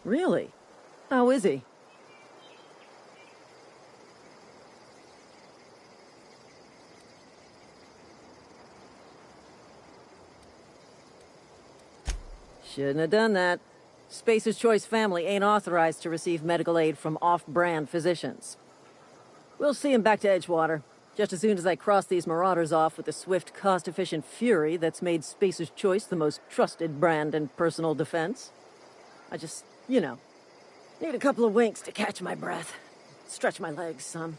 Really? How is he? Shouldn't have done that. Spacer's Choice family ain't authorized to receive medical aid from off-brand physicians. We'll see him back to Edgewater, just as soon as I cross these marauders off with the swift, cost-efficient fury that's made Spacer's Choice the most trusted brand in personal defense. I just, need a couple of winks to catch my breath. Stretch my legs some.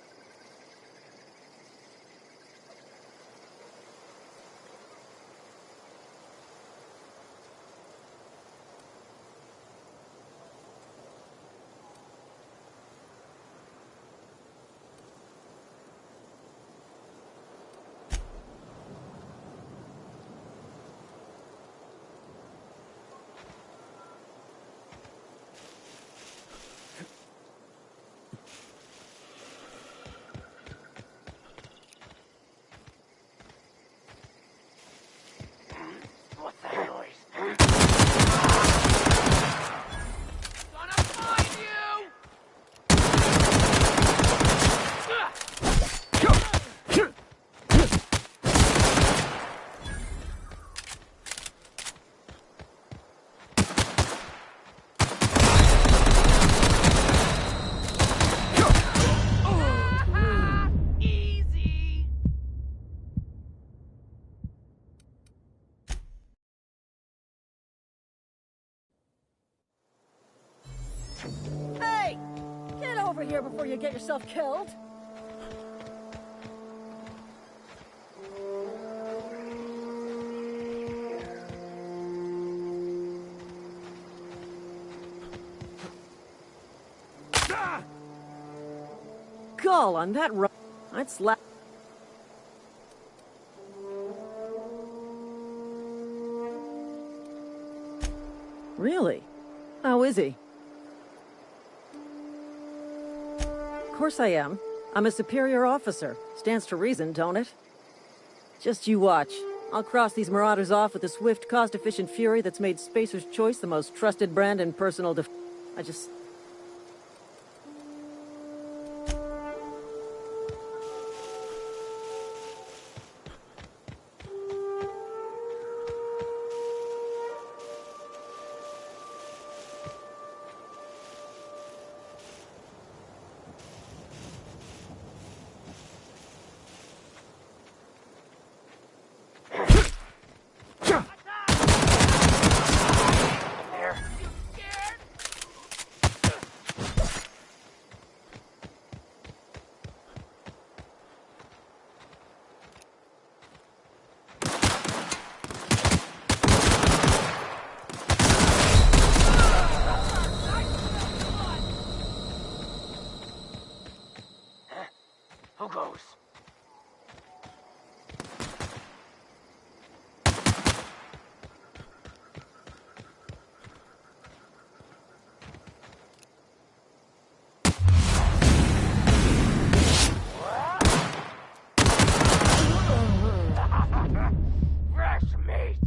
Hey! Get over here before you get yourself killed! Gull on that run. I'd slap. Really? How is he? Of course I am. I'm a superior officer. Stands to reason, don't it? Just you watch. I'll cross these marauders off with the swift, cost-efficient fury that's made Spacer's Choice the most trusted brand in personal I just... Who goes? Fresh meat.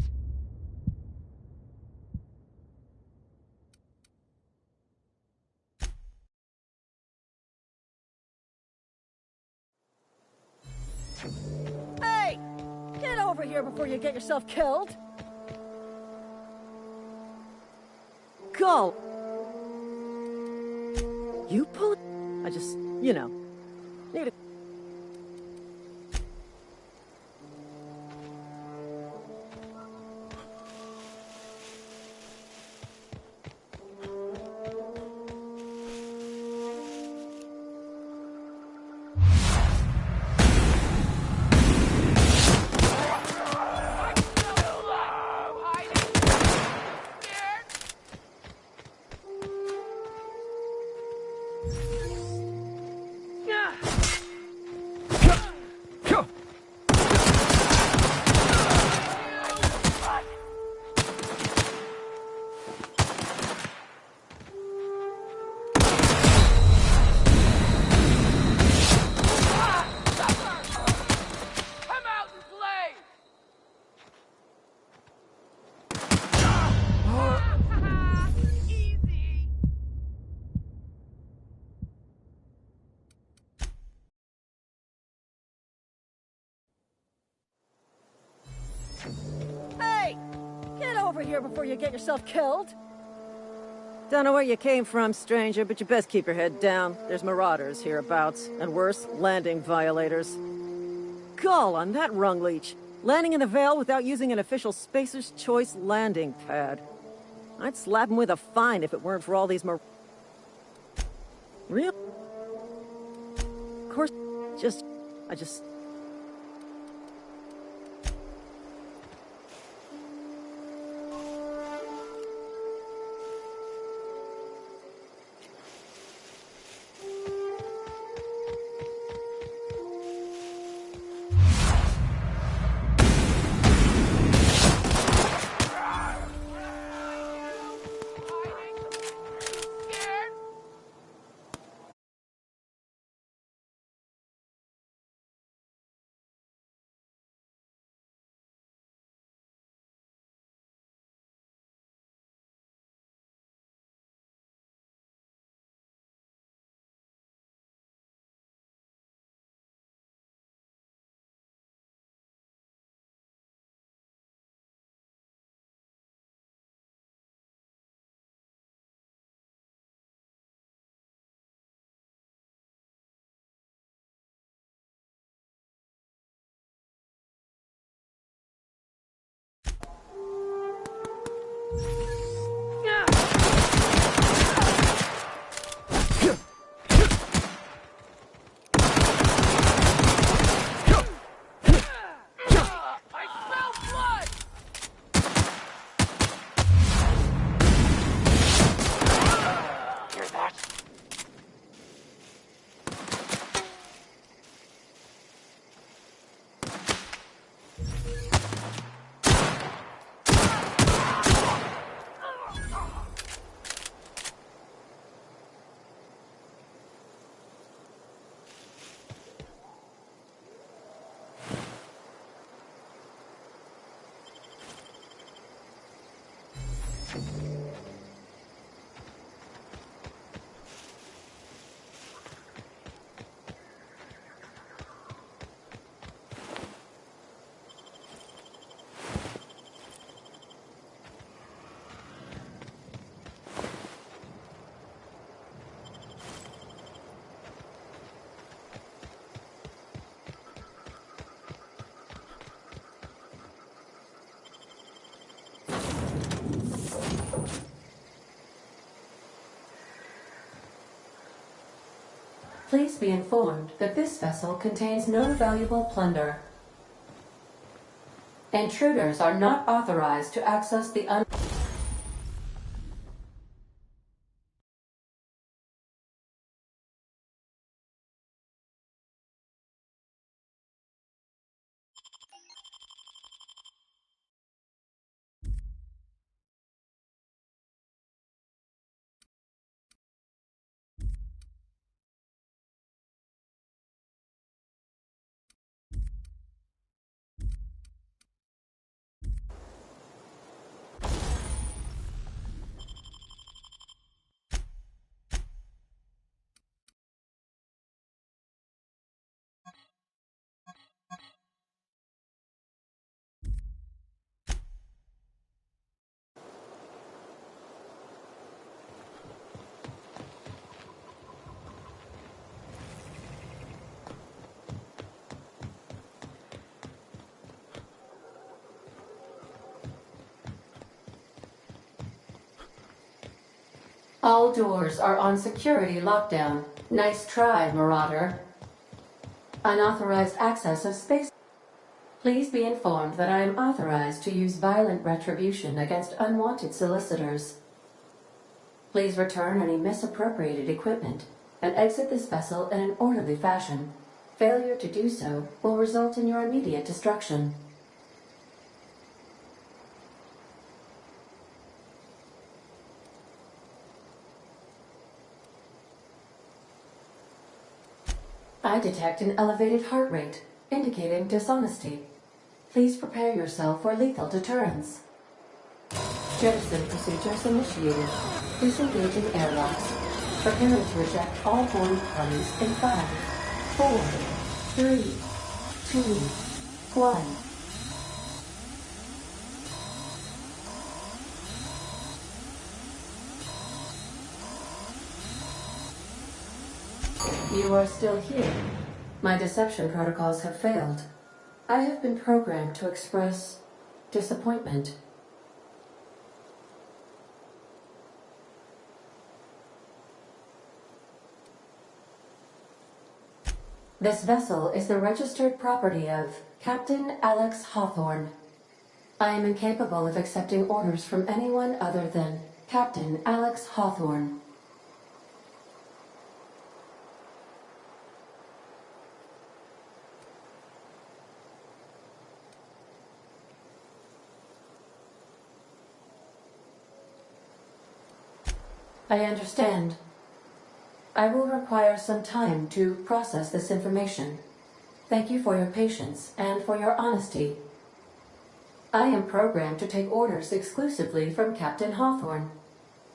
Hey! Get over here before you get yourself killed! Gull! You pull... I just, need a... here before you get yourself killed. Don't know where you came from, stranger, but you best keep your head down. There's marauders hereabouts, and worse, landing violators. Gall on that rung leech. Landing in the Vale without using an official Spacer's Choice landing pad. I'd slap him with a fine if it weren't for all these Real? Of course, I just... Please be informed that this vessel contains no valuable plunder. Intruders are not authorized to access the All doors are on security lockdown. Nice try, Marauder. Unauthorized access of space. Please be informed that I am authorized to use violent retribution against unwanted solicitors. Please return any misappropriated equipment and exit this vessel in an orderly fashion. Failure to do so will result in your immediate destruction. I detect an elevated heart rate, indicating dishonesty. Please prepare yourself for lethal deterrence. Jettison procedures initiated. Disengaging airlocks. Preparing to eject all boarding parties in 5, 4, 3, 2, 1. You are still here. My deception protocols have failed. I have been programmed to express disappointment. This vessel is the registered property of Captain Alex Hawthorne. I am incapable of accepting orders from anyone other than Captain Alex Hawthorne. I understand. I will require some time to process this information. Thank you for your patience and for your honesty. I am programmed to take orders exclusively from Captain Hawthorne.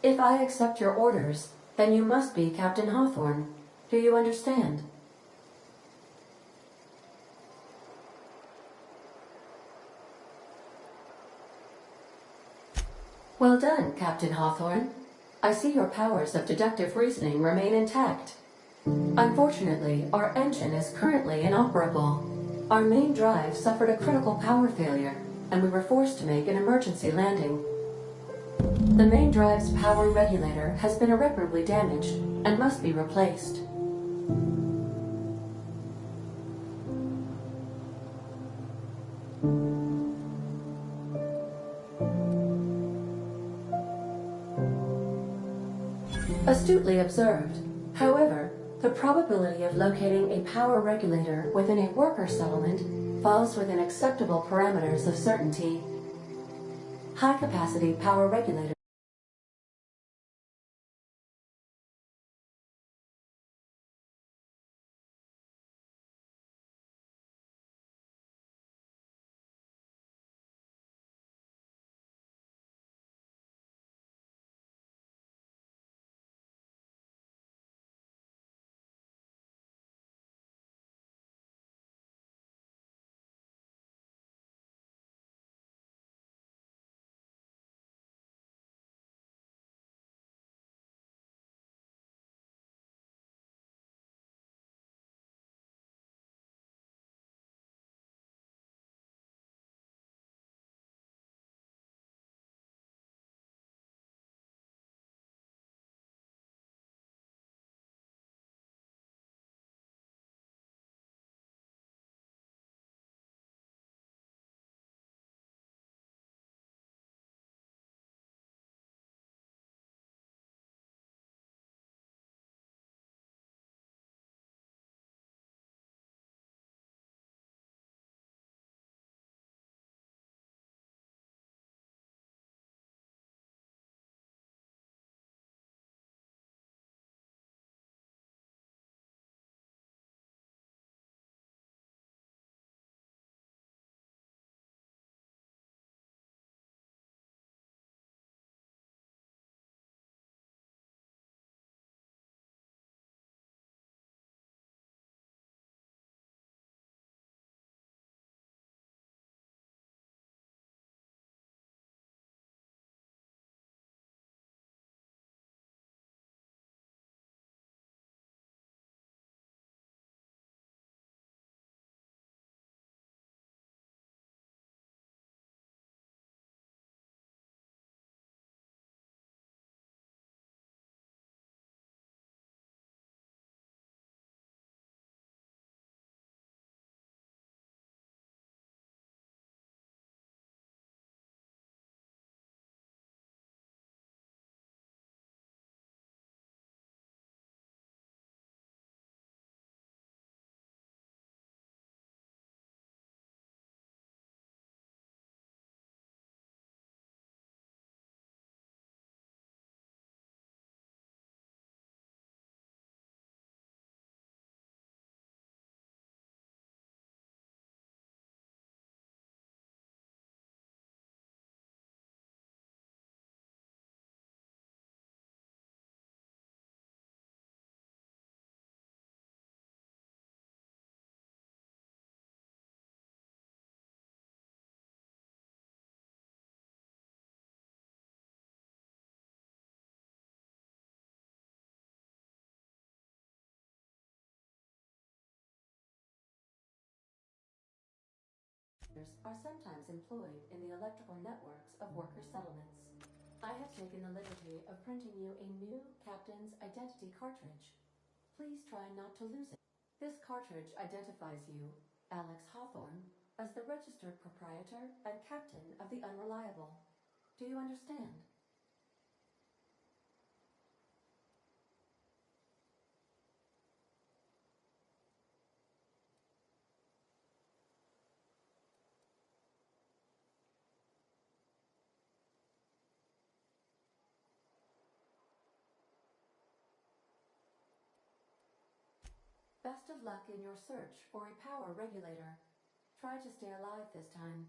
If I accept your orders, then you must be Captain Hawthorne. Do you understand? Well done, Captain Hawthorne. I see your powers of deductive reasoning remain intact. Unfortunately, our engine is currently inoperable. Our main drive suffered a critical power failure, and we were forced to make an emergency landing. The main drive's power regulator has been irreparably damaged and must be replaced. Astutely observed. However, the probability of locating a power regulator within a worker settlement falls within acceptable parameters of certainty. High-capacity power regulators are sometimes employed in the electrical networks of worker settlements. I have taken the liberty of printing you a new Captain's Identity cartridge. Please try not to lose it. This cartridge identifies you, Alex Hawthorne, as the registered proprietor and captain of the Unreliable. Do you understand? Best of luck in your search for a power regulator. Try to stay alive this time.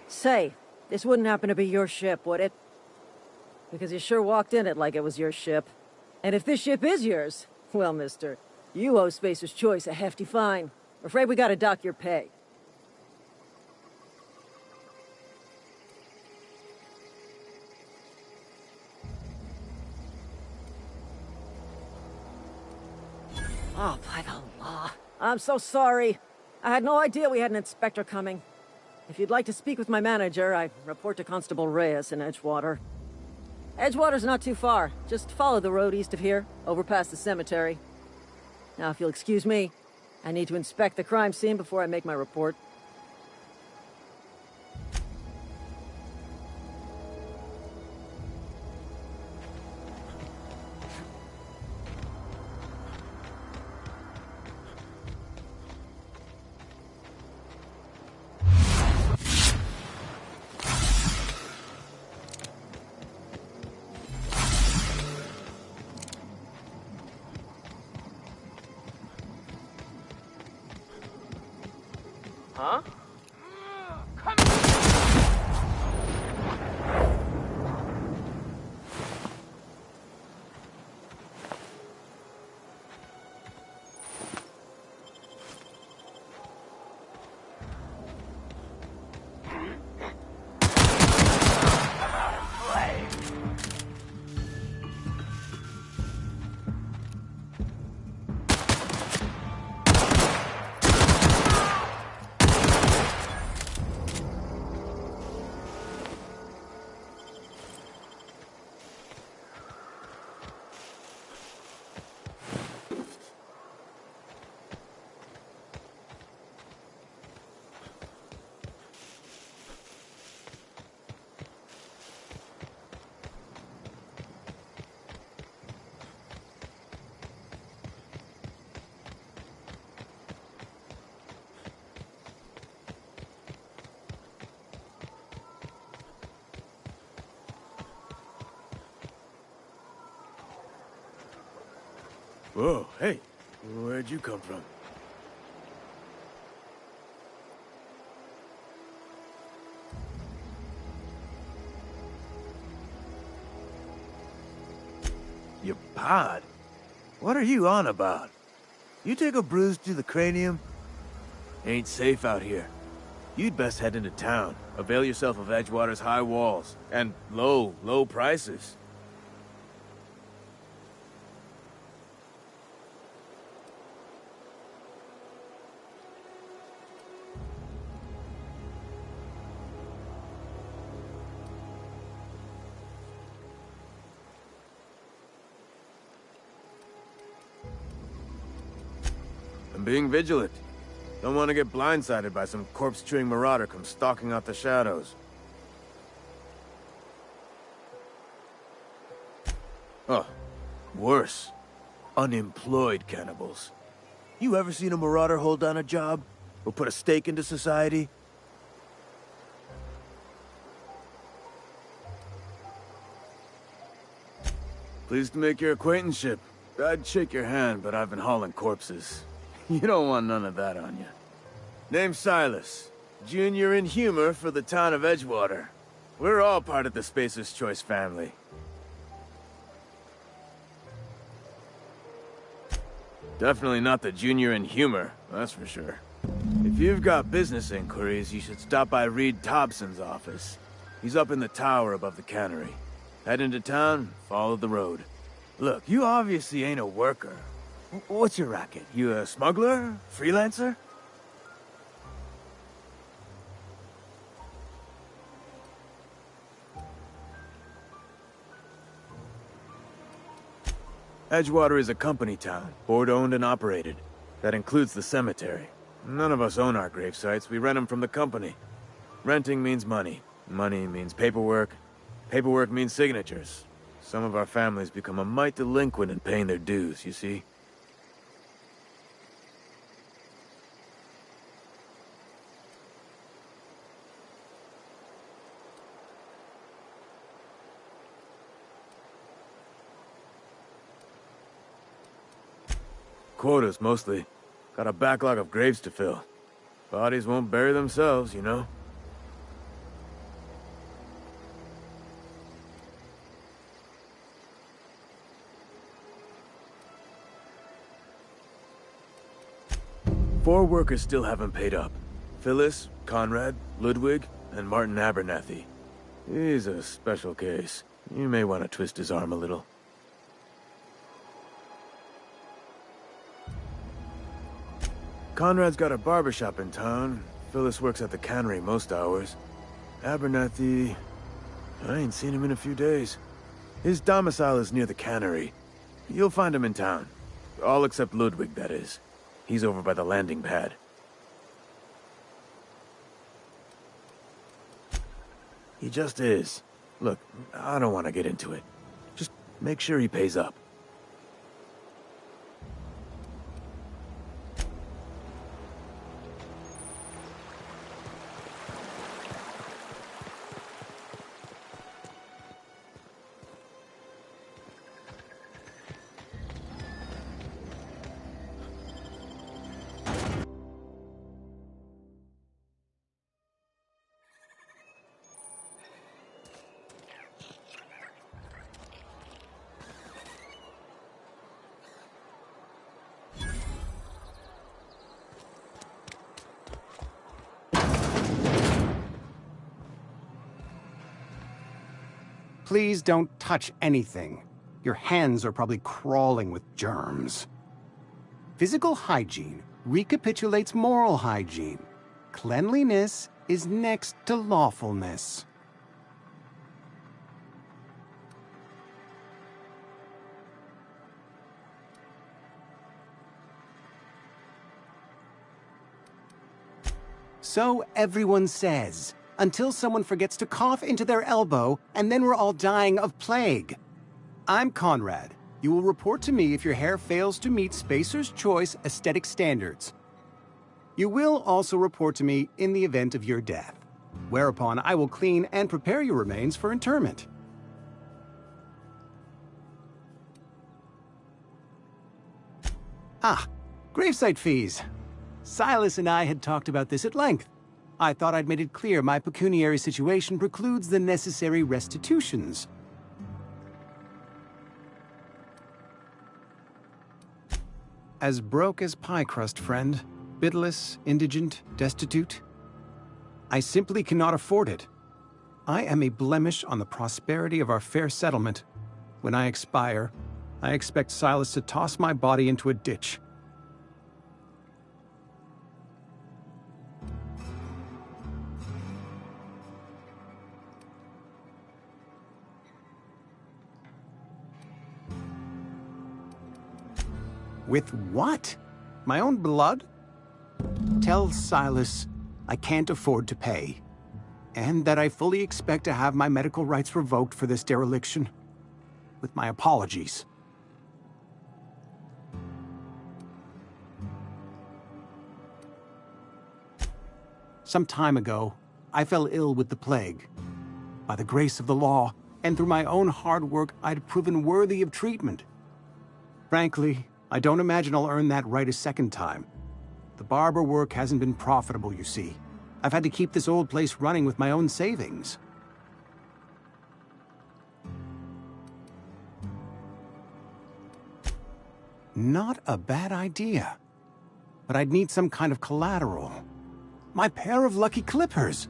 Say, this wouldn't happen to be your ship, would it? Because you sure walked in it like it was your ship. And if this ship is yours, well, mister, you owe Spacer's Choice a hefty fine. I'm afraid we gotta dock your pay. Oh, by the law. I'm so sorry. I had no idea we had an inspector coming. If you'd like to speak with my manager, I report to Constable Reyes in Edgewater. Edgewater's not too far. Just follow the road east of here, over past the cemetery. Now, if you'll excuse me, I need to inspect the crime scene before I make my report. Huh? Come on! Whoa, hey, where'd you come from? Jihad? What are you on about? You take a bruise to the cranium? Ain't safe out here. You'd best head into town. Avail yourself of Edgewater's high walls. And low prices. I'm being vigilant. Don't want to get blindsided by some corpse-chewing marauder come stalking out the shadows. Oh, worse. Unemployed cannibals. You ever seen a marauder hold down a job? Or put a stake into society? Pleased to make your acquaintanceship. I'd shake your hand, but I've been hauling corpses. You don't want none of that on you. Name's Silas. Junior in humor for the town of Edgewater. We're all part of the Spacer's Choice family. Definitely not the junior in humor, that's for sure. If you've got business inquiries, you should stop by Reed Thompson's office. He's up in the tower above the cannery. Head into town, follow the road. Look, you obviously ain't a worker. What's your racket? You a smuggler? Freelancer? Edgewater is a company town, board-owned and operated. That includes the cemetery. None of us own our grave sites, we rent them from the company. Renting means money. Money means paperwork. Paperwork means signatures. Some of our families become a mite delinquent in paying their dues, you see? Quotas, mostly. Got a backlog of graves to fill. Bodies won't bury themselves, you know? Four workers still haven't paid up. Phyllis, Conrad, Ludwig, and Martin Abernathy. He's a special case. You may want to twist his arm a little. Conrad's got a barbershop in town. Phyllis works at the cannery most hours. Abernathy... I ain't seen him in a few days. His domicile is near the cannery. You'll find him in town. All except Ludwig, that is. He's over by the landing pad. He just is. Look, I don't want to get into it. Just make sure he pays up. Please don't touch anything. Your hands are probably crawling with germs. Physical hygiene recapitulates moral hygiene. Cleanliness is next to lawfulness. So everyone says, until someone forgets to cough into their elbow, and then we're all dying of plague. I'm Conrad. You will report to me if your hair fails to meet Spacer's Choice aesthetic standards. You will also report to me in the event of your death, whereupon I will clean and prepare your remains for interment. Ah, gravesite fees. Silas and I had talked about this at length. I thought I'd made it clear my pecuniary situation precludes the necessary restitutions. As broke as pie crust, friend. Bitless, indigent, destitute. I simply cannot afford it. I am a blemish on the prosperity of our fair settlement. When I expire, I expect Silas to toss my body into a ditch. With what? My own blood? Tell Silas I can't afford to pay, and that I fully expect to have my medical rights revoked for this dereliction. With my apologies. Some time ago, I fell ill with the plague. By the grace of the law, and through my own hard work, I'd proven worthy of treatment. Frankly, I don't imagine I'll earn that right a second time. The barber work hasn't been profitable, you see. I've had to keep this old place running with my own savings. Not a bad idea. But I'd need some kind of collateral. My pair of lucky clippers!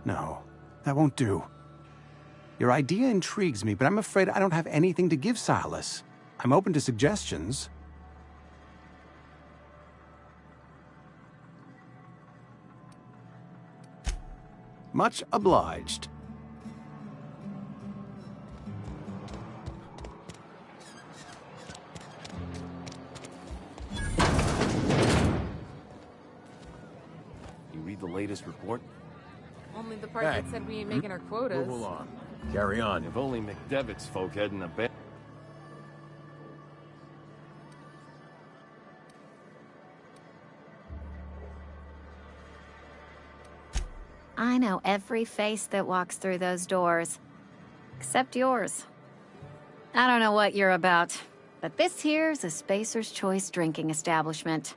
No, that won't do. Your idea intrigues me, but I'm afraid I don't have anything to give Silas. I'm open to suggestions. Much obliged. You read the latest report? Only the part Hey. that said we ain't making our quotas. Move along. Carry on. If only McDevitt's folk hadn't abandoned. I know every face that walks through those doors. Except yours. I don't know what you're about, but this here's a Spacer's Choice drinking establishment.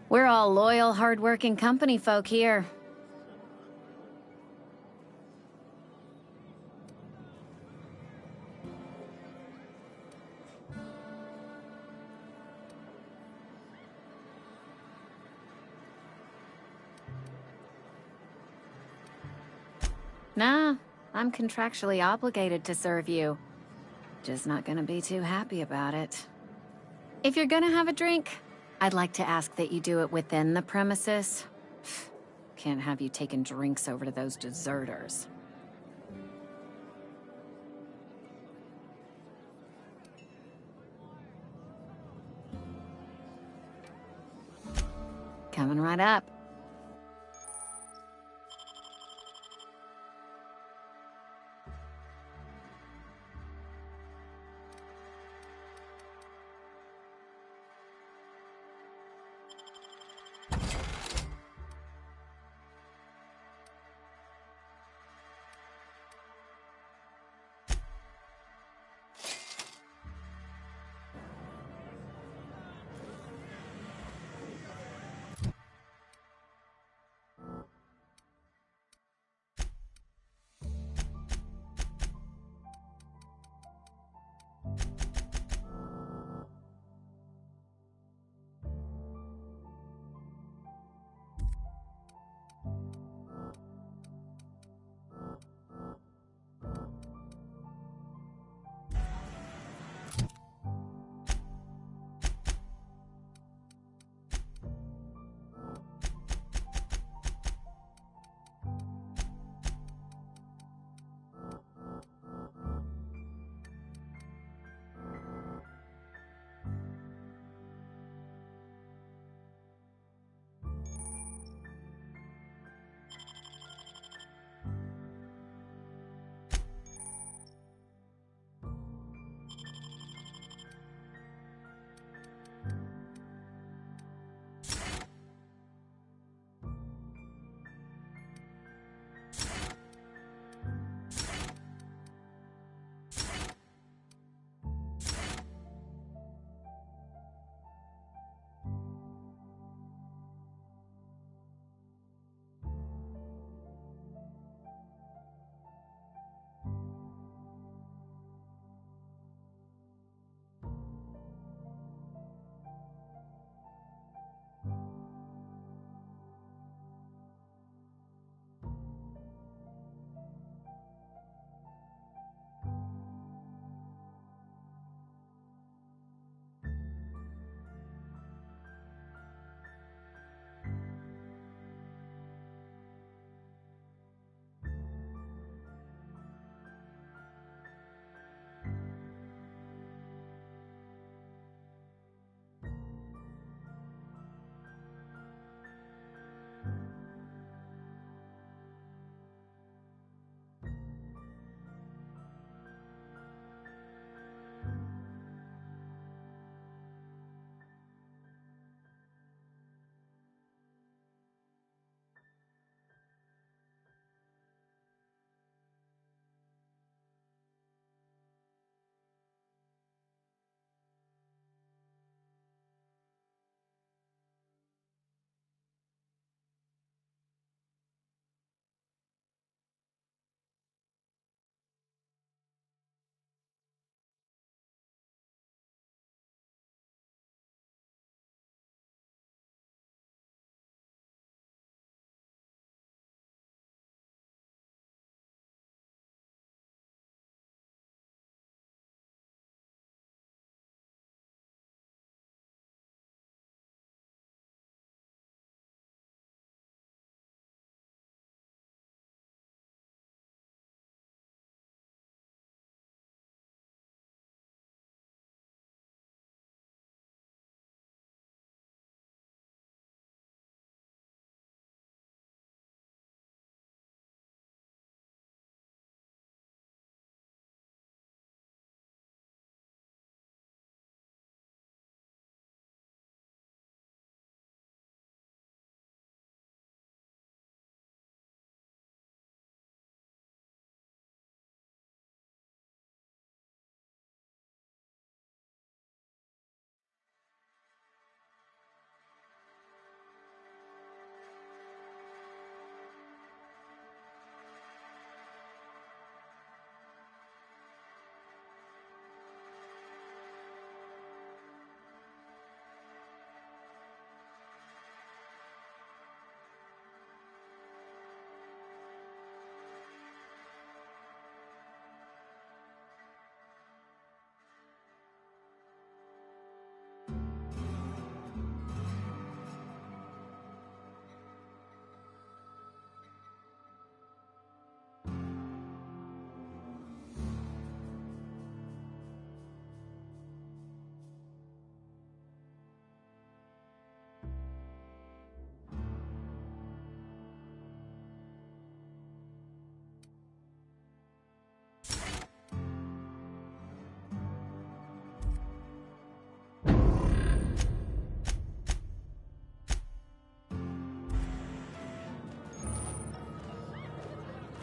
We're all loyal, hard-working company folk here. Nah, I'm contractually obligated to serve you. Just not gonna be too happy about it. If you're gonna have a drink, I'd like to ask that you do it within the premises. Can't have you taking drinks over to those deserters. Coming right up.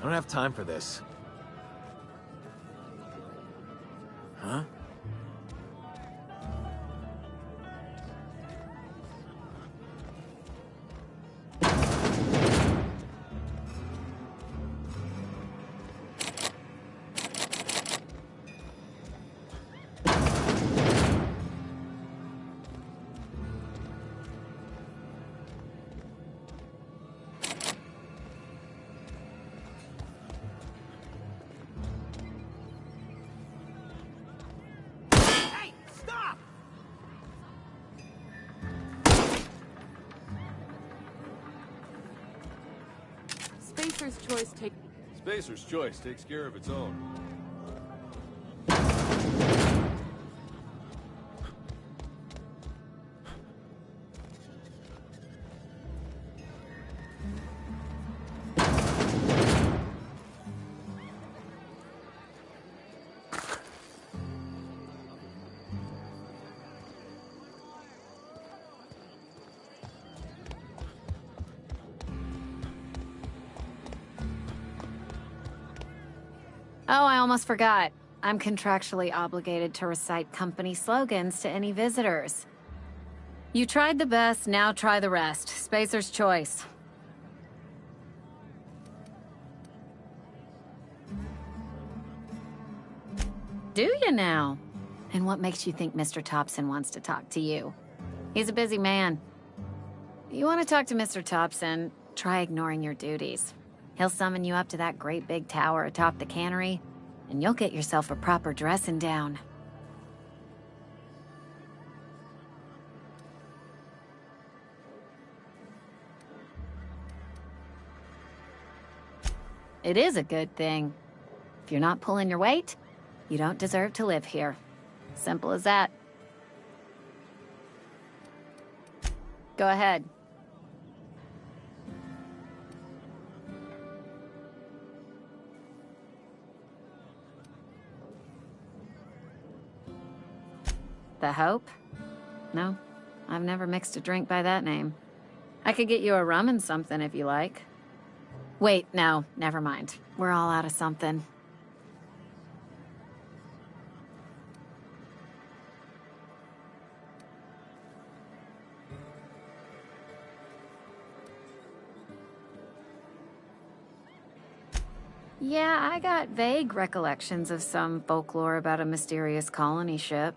don't have time for this. Huh? Spacer's Choice takes care of its own. Oh, I almost forgot. I'm contractually obligated to recite company slogans to any visitors. You tried the best, now try the rest. Spacer's Choice. Do you now? And what makes you think Mr. Thompson wants to talk to you? He's a busy man. You want to talk to Mr. Thompson, try ignoring your duties. He'll summon you up to that great big tower atop the cannery, and you'll get yourself a proper dressing down. It is a good thing. If you're not pulling your weight, you don't deserve to live here. Simple as that. Go ahead. The Hope? No, I've never mixed a drink by that name. I could get you a rum and something if you like. Wait, no, never mind. We're all out of something. Yeah, I got vague recollections of some folklore about a mysterious colony ship.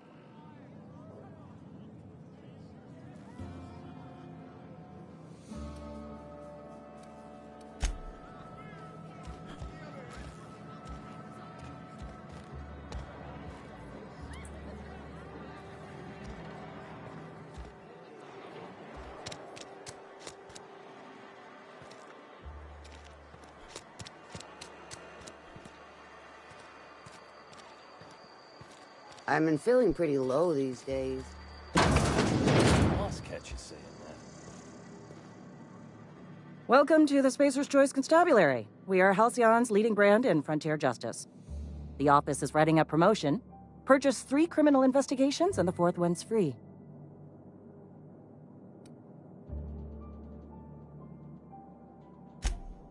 I've been feeling pretty low these days. Boss catch you saying that. Welcome to the Spacer's Choice Constabulary. We are Halcyon's leading brand in frontier justice. The office is writing up promotion. Purchase 3 criminal investigations and the 4th one's free.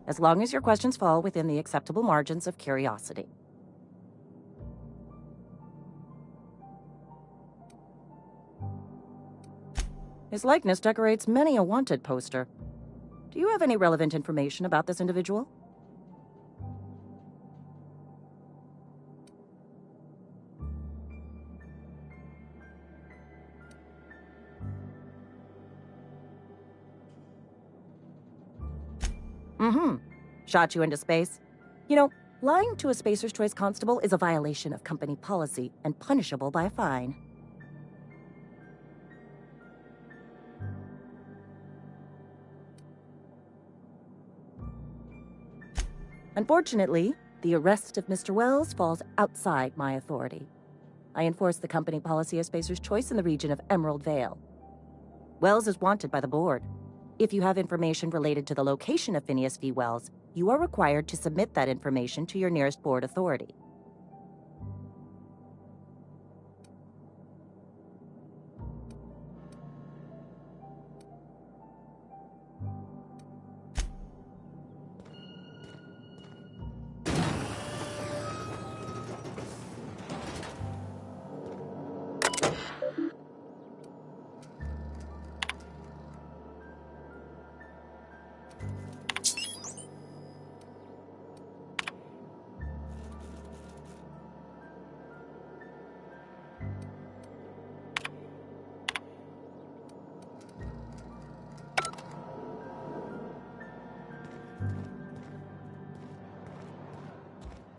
As long as your questions fall within the acceptable margins of curiosity. His likeness decorates many a wanted poster. Do you have any relevant information about this individual? Shot you into space? You know, lying to a Spacer's Choice constable is a violation of company policy and punishable by a fine. Unfortunately, the arrest of Mr. Wells falls outside my authority. I enforce the company policy of Spacer's Choice in the region of Emerald Vale. Wells is wanted by the board. If you have information related to the location of Phineas V. Wells, you are required to submit that information to your nearest board authority.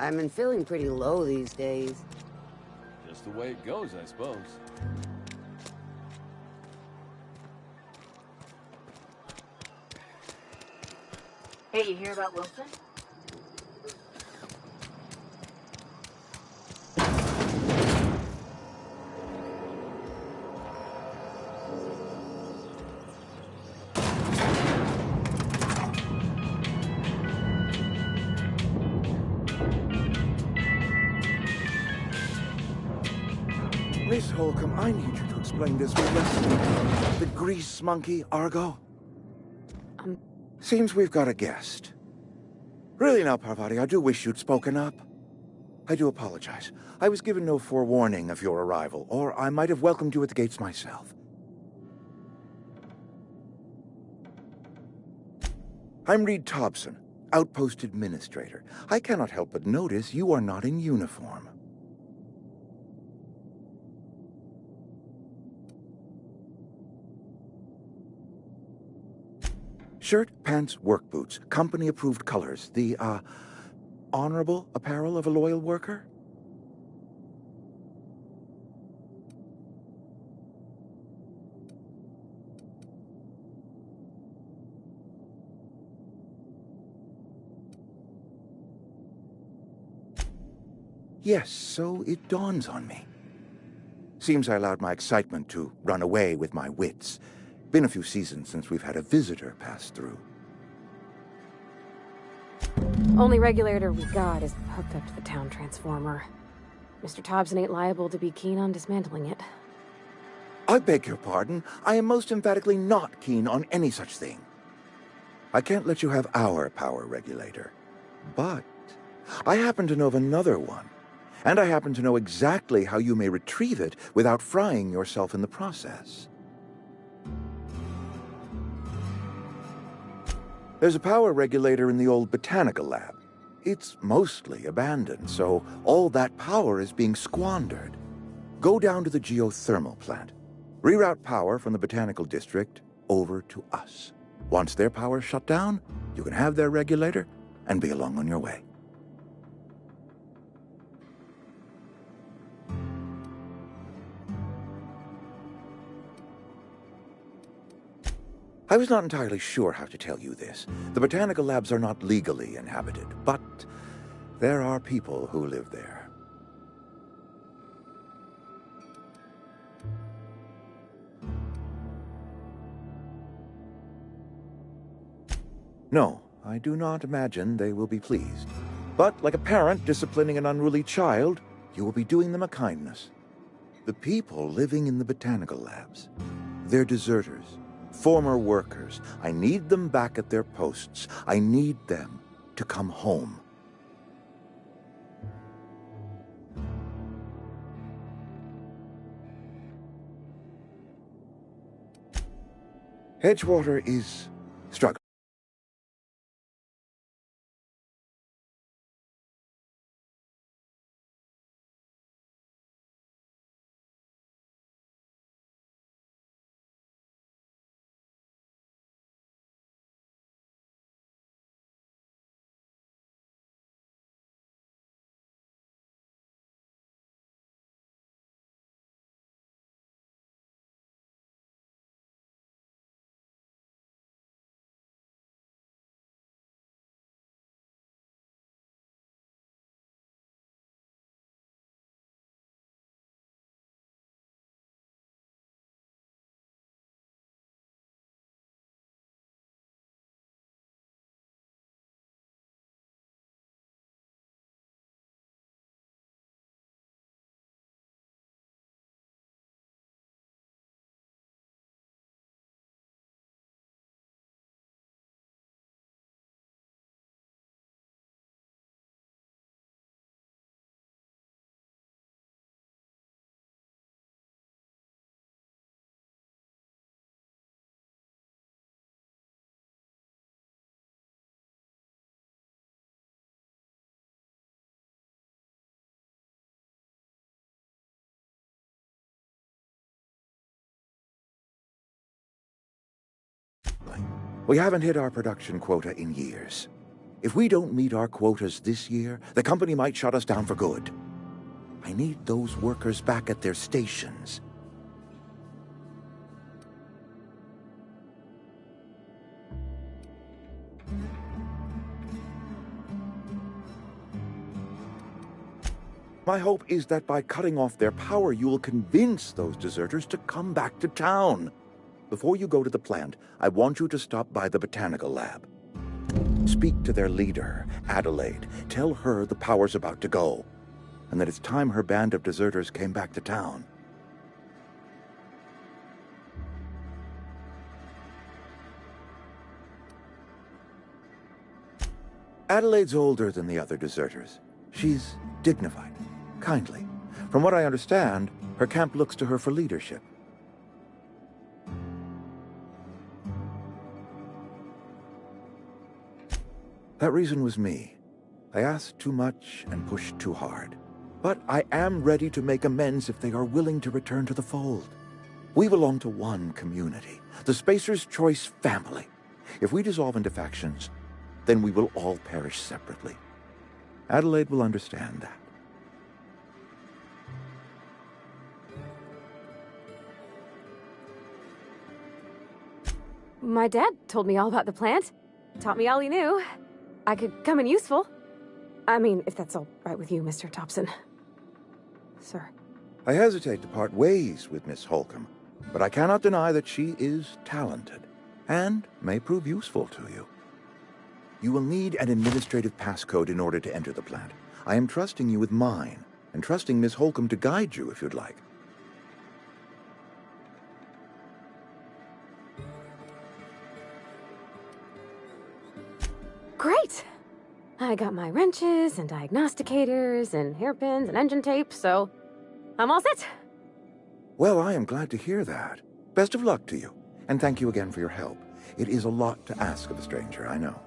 I've been feeling pretty low these days. Just the way it goes, I suppose. Hey, you hear about Wilson? Miss Holcomb, I need you to explain this with the grease monkey, Argo. Seems we've got a guest. Really now, Parvati, I do wish you'd spoken up. I do apologize. I was given no forewarning of your arrival, or I might have welcomed you at the gates myself. I'm Reed Thompson, Outpost Administrator. I cannot help but notice you are not in uniform. Shirt, pants, work boots, company-approved colors. The, honorable apparel of a loyal worker? Yes, so it dawns on me. Seems I allowed my excitement to run away with my wits. Been a few seasons since we've had a visitor pass through. Only regulator we got is hooked up to the town transformer. Mr. Thompson ain't liable to be keen on dismantling it. I beg your pardon. I am most emphatically not keen on any such thing. I can't let you have our power regulator. But I happen to know of another one. And I happen to know exactly how you may retrieve it without frying yourself in the process. There's a power regulator in the old botanical lab. It's mostly abandoned, so all that power is being squandered. Go down to the geothermal plant. Reroute power from the botanical district over to us. Once their power's shut down, you can have their regulator and be along on your way. I was not entirely sure how to tell you this. The botanical labs are not legally inhabited, but there are people who live there. No, I do not imagine they will be pleased. But like a parent disciplining an unruly child, you will be doing them a kindness. The people living in the botanical labs, they're deserters. Former workers. I need them back at their posts. I need them to come home. Edgewater is struggling. We haven't hit our production quota in years. If we don't meet our quotas this year, the company might shut us down for good. I need those workers back at their stations. My hope is that by cutting off their power, you will convince those deserters to come back to town. Before you go to the plant, I want you to stop by the botanical lab. Speak to their leader, Adelaide. Tell her the power's about to go, and that it's time her band of deserters came back to town. Adelaide's older than the other deserters. She's dignified, kindly. From what I understand, her camp looks to her for leadership. That reason was me. I asked too much and pushed too hard. But I am ready to make amends if they are willing to return to the fold. We belong to one community, the Spacer's Choice family. If we dissolve into factions, then we will all perish separately. Adelaide will understand that. My dad told me all about the plant. Taught me all he knew. I could come in useful. I mean, if that's all right with you, Mr. Thompson. Sir. I hesitate to part ways with Miss Holcomb, but I cannot deny that she is talented and may prove useful to you. You will need an administrative passcode in order to enter the plant. I am trusting you with mine, and trusting Miss Holcomb to guide you if you'd like. Great! I got my wrenches and diagnosticators and hairpins and engine tape, so I'm all set. Well, I am glad to hear that. Best of luck to you, and thank you again for your help. It is a lot to ask of a stranger, I know.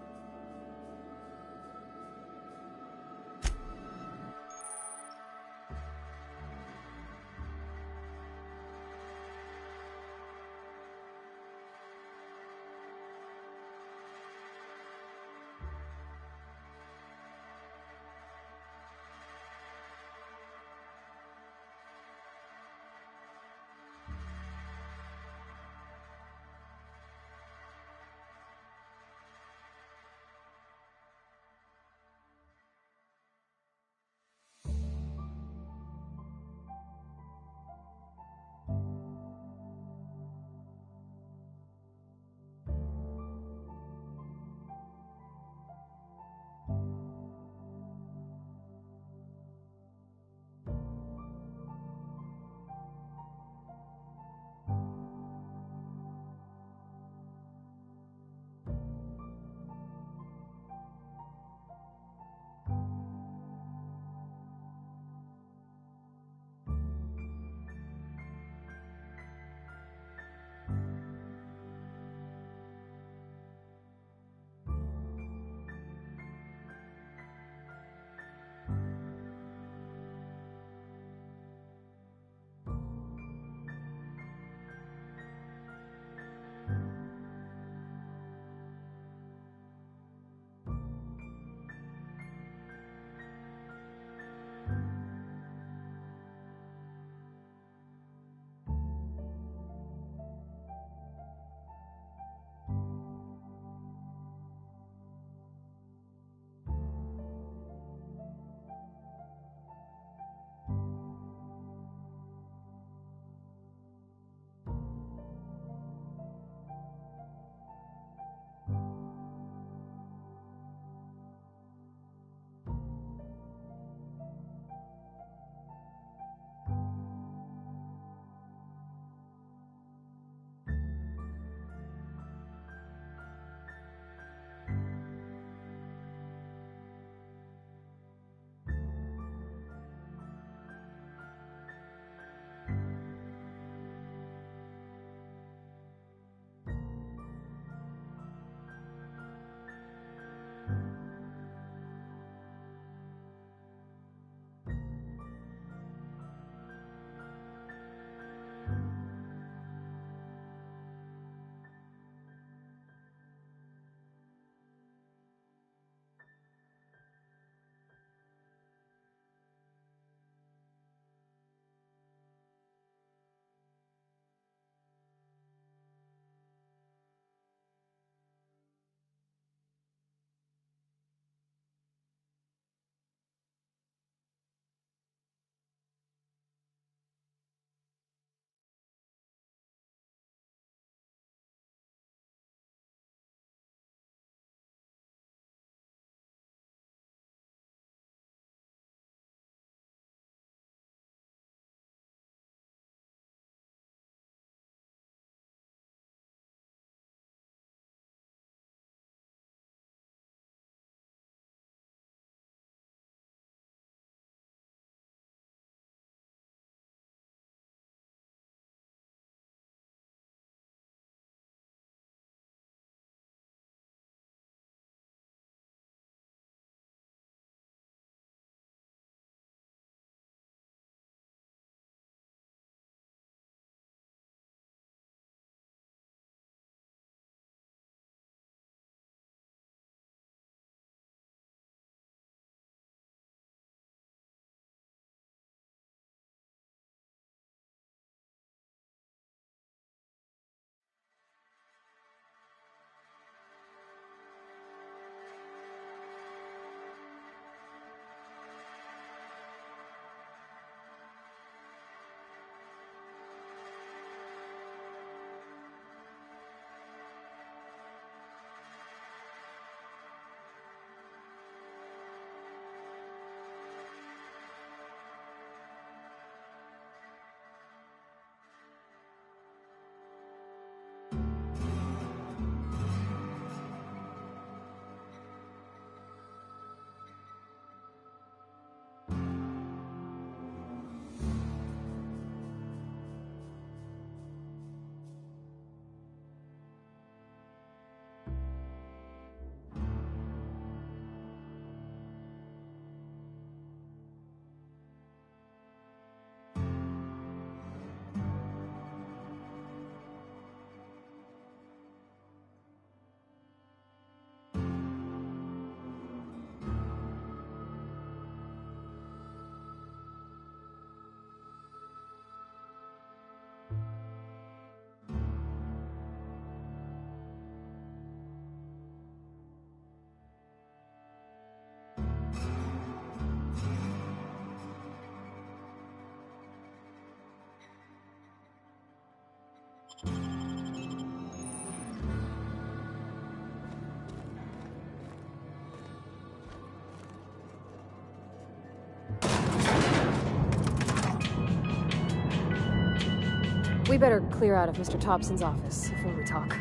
We better clear out of Mr. Thompson's office before we talk.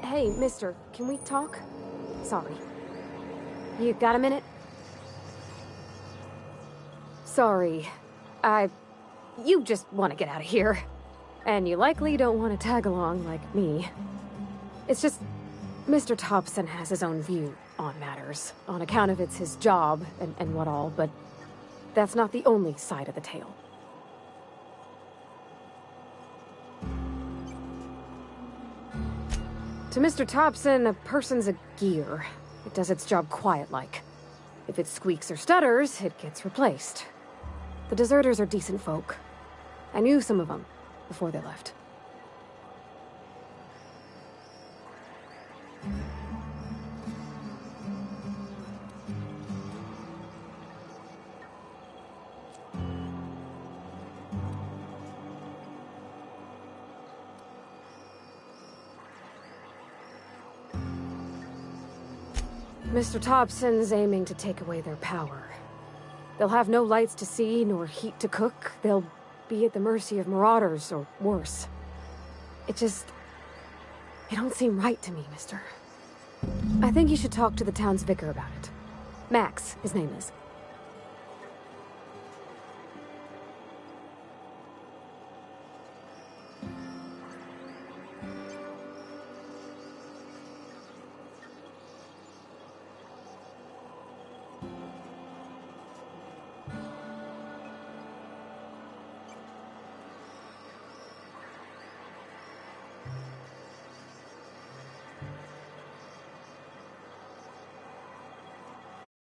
Hey, mister, can we talk? Sorry. You got a minute? Sorry. You just want to get out of here. And you likely don't want to tag along like me. It's just, Mr. Thompson has his own view on matters, on account of it's his job and what all, but that's not the only side of the tale. To Mr. Thompson, a person's a gear. It does its job quiet-like. If it squeaks or stutters, it gets replaced. The deserters are decent folk. I knew some of them before they left. Mr. Thompson's aiming to take away their power. They'll have no lights to see, nor heat to cook. They'll be at the mercy of marauders, or worse. It don't seem right to me, mister. I think you should talk to the town's vicar about it. Max, his name is.